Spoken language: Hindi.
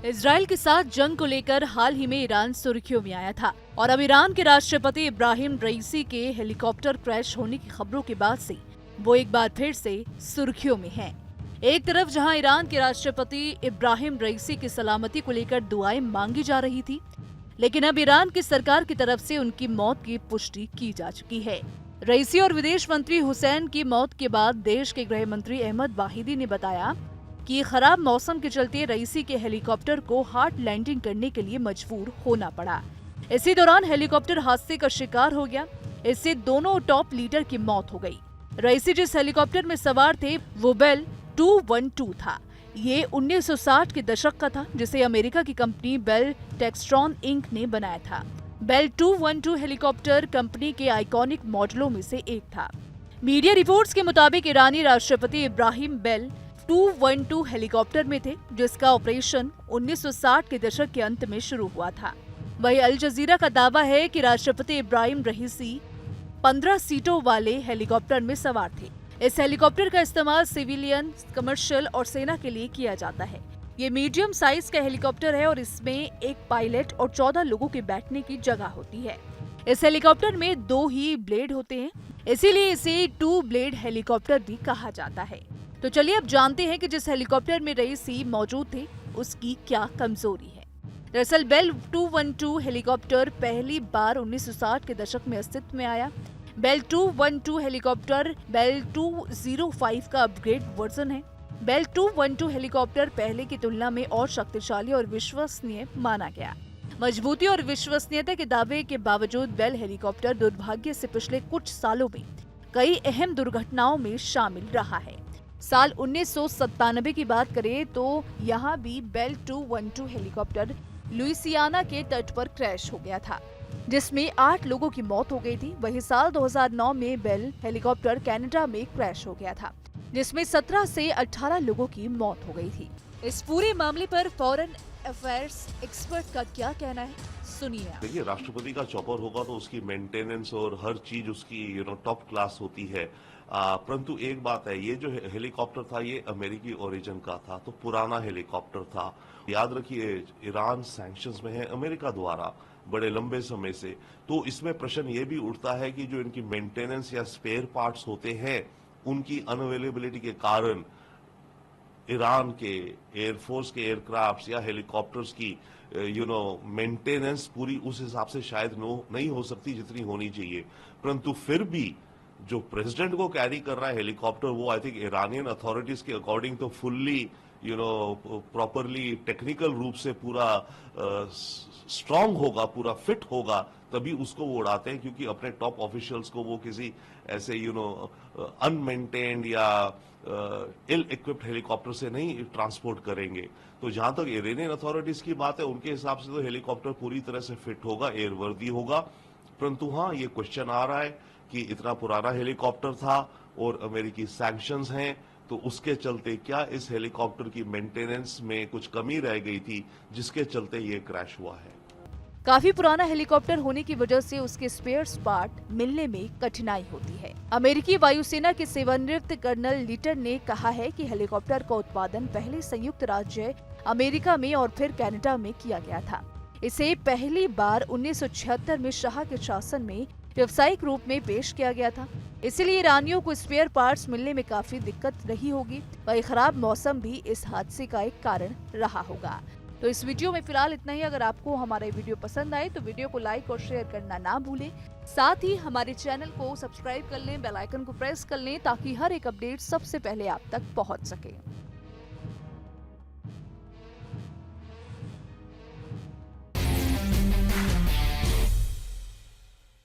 इजराइल के साथ जंग को लेकर हाल ही में ईरान सुर्खियों में आया था और अब ईरान के राष्ट्रपति इब्राहिम रईसी के हेलीकॉप्टर क्रैश होने की खबरों के बाद से वो एक बार फिर से सुर्खियों में हैं। एक तरफ जहां ईरान के राष्ट्रपति इब्राहिम रईसी की सलामती को लेकर दुआएं मांगी जा रही थी, लेकिन अब ईरान की सरकार की तरफ से उनकी मौत की पुष्टि की जा चुकी है। रईसी और विदेश मंत्री हुसैन की मौत के बाद देश के गृह मंत्री अहमद वाहिदी ने बताया कि खराब मौसम के चलते रईसी के हेलीकॉप्टर को हार्ड लैंडिंग करने के लिए मजबूर होना पड़ा। इसी दौरान हेलीकॉप्टर हादसे का शिकार हो गया। इससे दोनों टॉप लीडर की मौत हो गई। रईसी जिस हेलीकॉप्टर में सवार थे वो बेल 212 था। ये 1960 के दशक का था, जिसे अमेरिका की कंपनी बेल टेक्सट्रॉन इंक ने बनाया था। बेल 212 हेलीकॉप्टर कंपनी के आइकॉनिक मॉडलों में से एक था। मीडिया रिपोर्ट्स के मुताबिक ईरानी राष्ट्रपति इब्राहिम बेल 212 हेलीकॉप्टर में थे, जिसका ऑपरेशन 1960 के दशक के अंत में शुरू हुआ था। वही अल जजीरा का दावा है कि राष्ट्रपति इब्राहिम रईसी 15 सीटों वाले हेलीकॉप्टर में सवार थे। इस हेलीकॉप्टर का इस्तेमाल सिविलियन, कमर्शियल और सेना के लिए किया जाता है। ये मीडियम साइज का हेलीकॉप्टर है और इसमें एक पायलट और 14 लोगों के बैठने की जगह होती है। इस हेलीकॉप्टर में 2 ही ब्लेड होते हैं, इसीलिए इसे 2 ब्लेड हेलीकॉप्टर भी कहा जाता है। तो चलिए अब जानते हैं कि जिस हेलीकॉप्टर में रईसी मौजूद थे उसकी क्या कमजोरी है। दरअसल बेल 212 हेलीकॉप्टर पहली बार 1960 के दशक में अस्तित्व में आया। बेल 212 हेलीकॉप्टर बेल 205 का अपग्रेड वर्जन है। बेल 212 हेलीकॉप्टर पहले की तुलना में और शक्तिशाली और विश्वसनीय माना गया। मजबूती और विश्वसनीयता के दावे के बावजूद बेल हेलीकॉप्टर दुर्भाग्य से पिछले कुछ सालों में कई अहम दुर्घटनाओं में शामिल रहा है। साल 1997 की बात करें तो यहाँ भी बेल 212 हेलीकॉप्टर लुइसियाना के तट पर क्रैश हो गया था, जिसमें 8 लोगों की मौत हो गई थी। वही साल 2009 में बेल हेलीकॉप्टर कनाडा में क्रैश हो गया था, जिसमें 17 से 18 लोगों की मौत हो गई थी। इस पूरे मामले पर फॉरेन अफेयर्स एक्सपर्ट का क्या कहना है, सुनिए आप। देखिए, राष्ट्रपति का चॉपर होगा तो उसकी मेंटेनेंस और हर चीज उसकी टॉप क्लास होती है। परंतु एक बात है, ये जो हेलीकॉप्टर था ये अमेरिकी ओरिजिन का था, तो पुराना हेलीकॉप्टर था। याद रखिए, ईरान सैंक्शंस में है अमेरिका द्वारा बड़े लंबे समय से। तो इसमें प्रश्न ये भी उठता है कि जो इनकी मेंटेनेंस या स्पेयर पार्ट्स होते हैं उनकी अनअवेलेबिलिटी के कारण ईरान के एयरफोर्स के एयरक्राफ्ट या हेलीकॉप्टर्स की मेंटेनेंस पूरी उस हिसाब से शायद नहीं हो सकती जितनी होनी चाहिए। परंतु फिर भी जो प्रेसिडेंट को कैरी कर रहा है हेलीकॉप्टर, वो आई थिंक ईरानियन अथॉरिटीज के अकॉर्डिंग तो फुल्ली प्रॉपरली टेक्निकल रूप से पूरा स्ट्रांग होगा, पूरा फिट होगा, तभी उसको वो उड़ाते हैं। क्योंकि अपने टॉप ऑफिशियल्स को वो किसी ऐसे अनमेंटेन्ड या इल इक्विप्ड हेलीकॉप्टर से नहीं ट्रांसपोर्ट करेंगे। तो जहां तक ईरानियन अथॉरिटीज की बात है, उनके हिसाब से तो हेलीकॉप्टर पूरी तरह से फिट होगा, एयरवर्दी होगा। परंतु हाँ, ये क्वेश्चन आ रहा है कि इतना पुराना हेलीकॉप्टर था और अमेरिकी सैंक्शंस हैं, तो उसके चलते क्या इस हेलीकॉप्टर की मेंटेनेंस में कुछ कमी रह गई थी जिसके चलते ये क्रैश हुआ है। काफी पुराना हेलीकॉप्टर होने की वजह से उसके स्पेयर्स पार्ट मिलने में कठिनाई होती है। अमेरिकी वायुसेना के सेवानिवृत्त कर्नल लिटर ने कहा है कि हेलीकॉप्टर का उत्पादन पहले संयुक्त राज्य अमेरिका में और फिर कनाडा में किया गया था। इसे पहली बार 1976 में शाह के शासन में व्यावसायिक रूप में पेश किया गया था। इसलिए ईरानियों को स्पेयर पार्ट्स मिलने में काफी दिक्कत रही होगी। वही खराब मौसम भी इस हादसे का एक कारण रहा होगा। तो इस वीडियो में फिलहाल इतना ही। अगर आपको हमारा वीडियो पसंद आए तो वीडियो को लाइक और शेयर करना ना भूलें। साथ ही हमारे चैनल को सब्सक्राइब कर लें, बेल आइकन को प्रेस कर लें, ताकि हर एक अपडेट सबसे पहले आप तक पहुंच सके।